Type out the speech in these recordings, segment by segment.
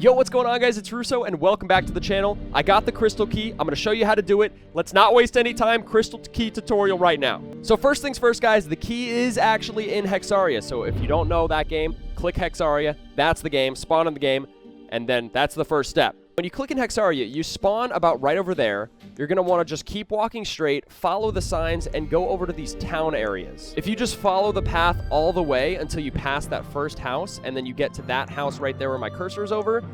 Yo, what's going on, guys? It's Russo, and welcome back to the channel. I got the crystal key. I'm going to show you how to do it. Let's not waste any time. Crystal key tutorial right now. So first things first, guys, the key is actually in Hexaria. So if you don't know that game, click Hexaria. That's the game. Spawn in the game. And then that's the first step. When you click in Hexaria, you spawn about right over there. You're going to want to just keep walking straight, follow the signs, and go over to these town areas. If you just follow the path all the way until you pass that first house, and then you get to that house right there where my cursor is over,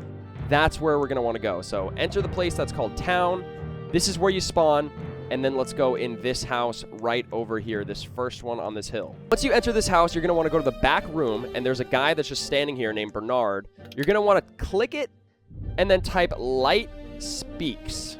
that's where we're going to want to go. So enter the place that's called town. This is where you spawn, and then let's go in this house right over here, this first one on this hill. Once you enter this house, you're going to want to go to the back room, and there's a guy that's just standing here named Bernard. You're going to want to click it, and then type Light Speaks.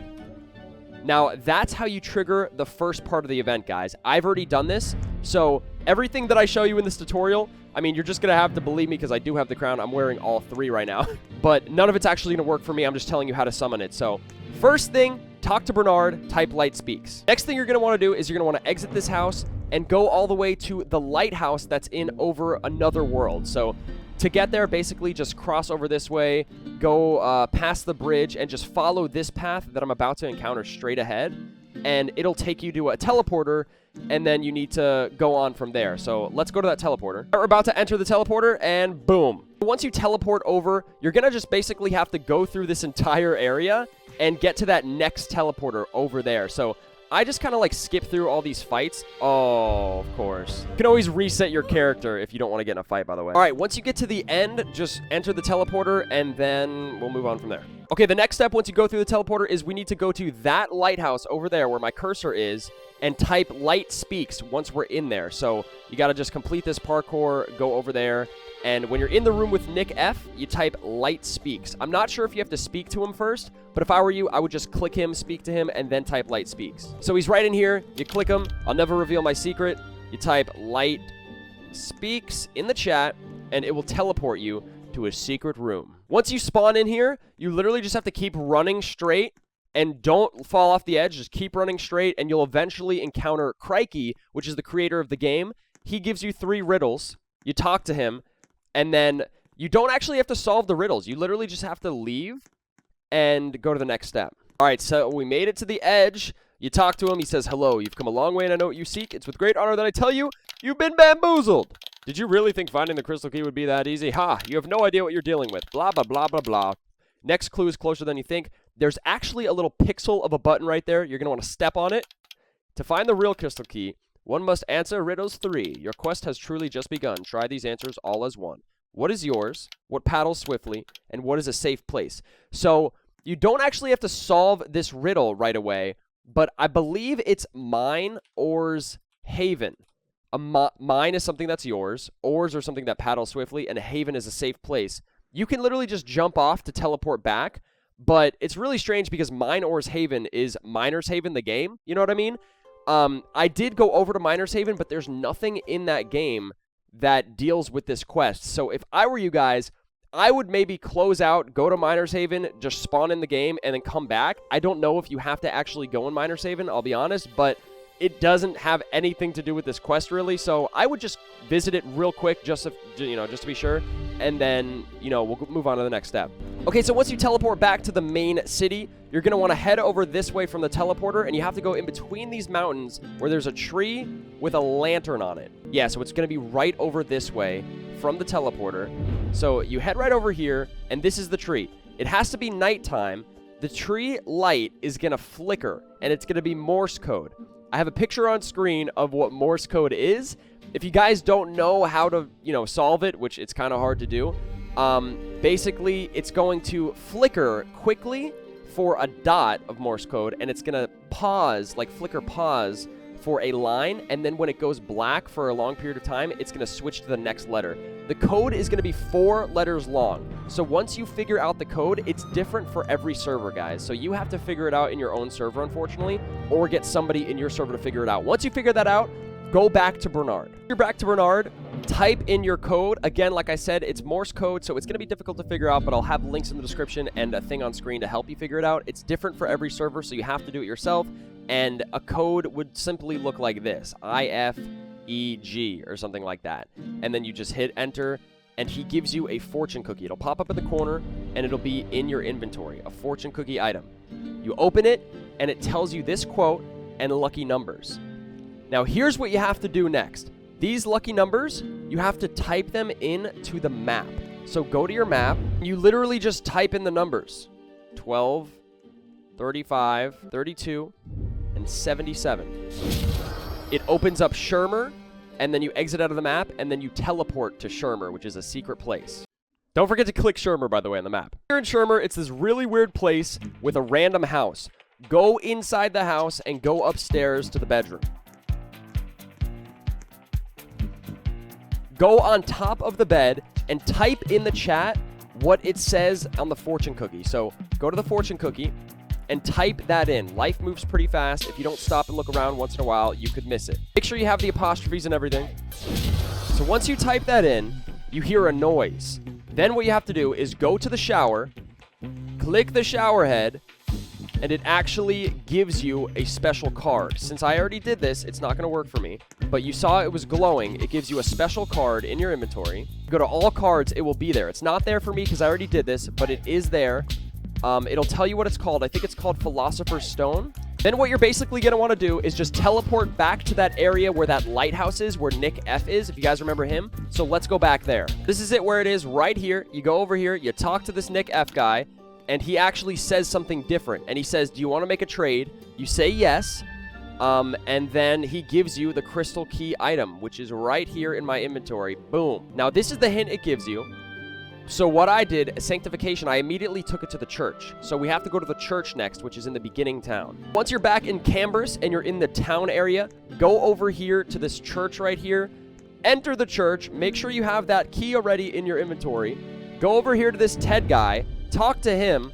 Now, that's how you trigger the first part of the event, guys. I've already done this, so everything that I show you in this tutorial, I mean, you're just going to have to believe me because I do have the crown. I'm wearing all three right now, but none of it's actually going to work for me. I'm just telling you how to summon it. So, first thing, talk to Bernard, type Light Speaks. Next thing you're going to want to do is you're going to want to exit this house and go all the way to the lighthouse that's in over another world. So, to get there, basically just cross over this way, go past the bridge, and just follow this path that I'm about to encounter straight ahead, and it'll take you to a teleporter, and then you need to go on from there. So let's go to that teleporter. We're about to enter the teleporter, and boom. Once you teleport over, you're going to just basically have to go through this entire area and get to that next teleporter over there. So I just kind of like skip through all these fights. Oh, of course. You can always reset your character if you don't want to get in a fight, by the way. All right, once you get to the end, just enter the teleporter, and then we'll move on from there. Okay, the next step once you go through the teleporter is we need to go to that lighthouse over there where my cursor is and type Light Speaks once we're in there. So you got to just complete this parkour, go over there, and when you're in the room with Nick F, you type Light Speaks. I'm not sure if you have to speak to him first, but if I were you, I would just click him, speak to him, and then type Light Speaks. So he's right in here. You click him. I'll never reveal my secret. You type Light Speaks in the chat, and it will teleport you to a secret room. Once you spawn in here, you literally just have to keep running straight, and don't fall off the edge. Just keep running straight, and you'll eventually encounter Crikey, which is the creator of the game. He gives you 3 riddles. You talk to him, and then you don't actually have to solve the riddles. You literally just have to leave and go to the next step. All right, so we made it to the edge. You talk to him. He says, "Hello, you've come a long way, and I know what you seek. It's with great honor that I tell you, you've been bamboozled. Did you really think finding the crystal key would be that easy? Ha, you have no idea what you're dealing with. Blah, blah, blah, blah, blah. Next clue is closer than you think. There's actually a little pixel of a button right there. You're going to want to step on it. To find the real crystal key, one must answer riddles 3. Your quest has truly just begun. Try these answers all as one. What is yours? What paddles swiftly? And what is a safe place?" So you don't actually have to solve this riddle right away, but I believe it's mine, oars, haven. Mine is something that's yours, oars are something that paddles swiftly, and a haven is a safe place. You can literally just jump off to teleport back, but it's really strange because mine, oars, haven is Miner's Haven, the game. You know what I mean? I did go over to Miner's Haven, but there's nothing in that game that deals with this quest. So if I were you guys, I would maybe close out, go to Miner's Haven, just spawn in the game, and then come back. I don't know if you have to actually go in Miner's Haven, I'll be honest, but it doesn't have anything to do with this quest, really. So I would just visit it real quick, just to be sure, and then, we'll move on to the next step. Okay, so once you teleport back to the main city, you're going to want to head over this way from the teleporter, and you have to go in between these mountains where there's a tree with a lantern on it. Yeah, so it's going to be right over this way from the teleporter. So you head right over here, and this is the tree. It has to be nighttime. The tree light is going to flicker, and it's going to be Morse code. I have a picture on screen of what Morse code is. If you guys don't know how to, solve it, which it's kind of hard to do, basically it's going to flicker quickly for a dot of Morse code, and it's going to pause, like flicker pause for a line, and then when it goes black for a long period of time, it's going to switch to the next letter. The code is going to be 4 letters long. So once you figure out the code, it's different for every server, guys. So you have to figure it out in your own server, unfortunately, or get somebody in your server to figure it out. Once you figure that out, go back to Bernard. You're back to Bernard, type in your code. Again, like I said, it's Morse code, so it's going to be difficult to figure out, but I'll have links in the description and a thing on screen to help you figure it out. It's different for every server, so you have to do it yourself. And a code would simply look like this, IFEG or something like that. And then you just hit enter, and he gives you a fortune cookie. It'll pop up in the corner. and it'll be in your inventory, a fortune cookie item. You open it, and it tells you this quote and lucky numbers. Now, here's what you have to do next. These lucky numbers, you have to type them into the map. So go to your map. You literally just type in the numbers. 12, 35, 32, and 77. It opens up Shermer, and then you exit out of the map, and then you teleport to Shermer, which is a secret place. Don't forget to click Shermer, by the way, on the map. Here in Shermer, it's this really weird place with a random house. Go inside the house and go upstairs to the bedroom. Go on top of the bed and type in the chat what it says on the fortune cookie. So go to the fortune cookie and type that in. Life moves pretty fast. If you don't stop and look around once in a while, you could miss it. Make sure you have the apostrophes and everything. So once you type that in, you hear a noise. Then what you have to do is go to the shower, click the shower head, and it actually gives you a special card. Since I already did this, it's not going to work for me, but you saw it was glowing. It gives you a special card in your inventory. Go to all cards, it will be there. It's not there for me because I already did this, but it is there. It'll tell you what it's called. I think it's called Philosopher's Stone. Then what you're basically going to want to do is just teleport back to that area where that lighthouse is, where Nick F is, if you guys remember him. So let's go back there. This is it where it is, right here. You go over here, you talk to this Nick F guy, and he actually says something different. And he says, do you want to make a trade? You say yes. And then he gives you the crystal key item, which is right here in my inventory. Boom. Now, this is the hint it gives you. So what I did, sanctification, I immediately took it to the church. So we have to go to the church next, which is in the beginning town. Once you're back in Cambris and you're in the town area, go over here to this church right here. Enter the church. Make sure you have that key already in your inventory. Go over here to this Ted guy. Talk to him,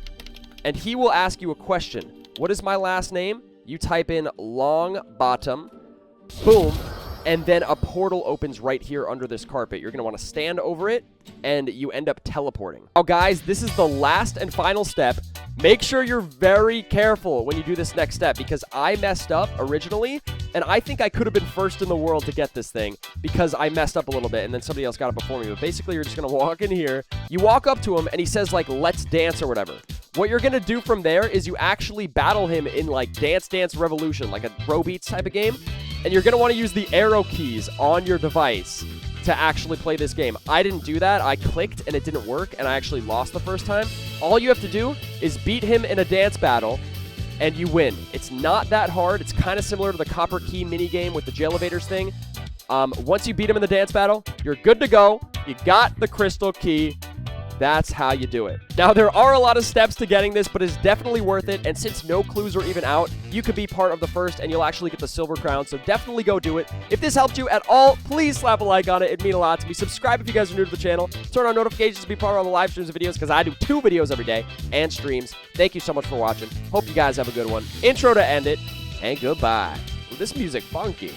and he will ask you a question. What is my last name? You type in Longbottom. Boom. And then a portal opens right here under this carpet. You're going to want to stand over it, and you end up teleporting. Now, guys, this is the last and final step. Make sure you're very careful when you do this next step, because I messed up originally, and I think I could have been first in the world to get this thing because I messed up a little bit, and then somebody else got it before me. But basically, you're just going to walk in here. You walk up to him, and he says, like, let's dance or whatever. What you're going to do from there is you actually battle him in, like, Dance Dance Revolution, like a Bro Beats type of game. And you're going to want to use the arrow keys on your device to actually play this game. I didn't do that. I clicked and it didn't work, and I actually lost the first time. All you have to do is beat him in a dance battle, and you win. It's not that hard. It's kind of similar to the copper key minigame with the jail evaders thing. Once you beat him in the dance battle, you're good to go. You got the crystal key. That's how you do it. Now, there are a lot of steps to getting this, but it's definitely worth it. And since no clues are even out, you could be part of the first, and you'll actually get the silver crown. So definitely go do it. If this helped you at all, please slap a like on it. It'd mean a lot to me. Subscribe if you guys are new to the channel. Turn on notifications to be part of all the live streams and videos, because I do 2 videos every day and streams. Thank you so much for watching. Hope you guys have a good one. Intro to end it, and goodbye. Ooh, this music funky.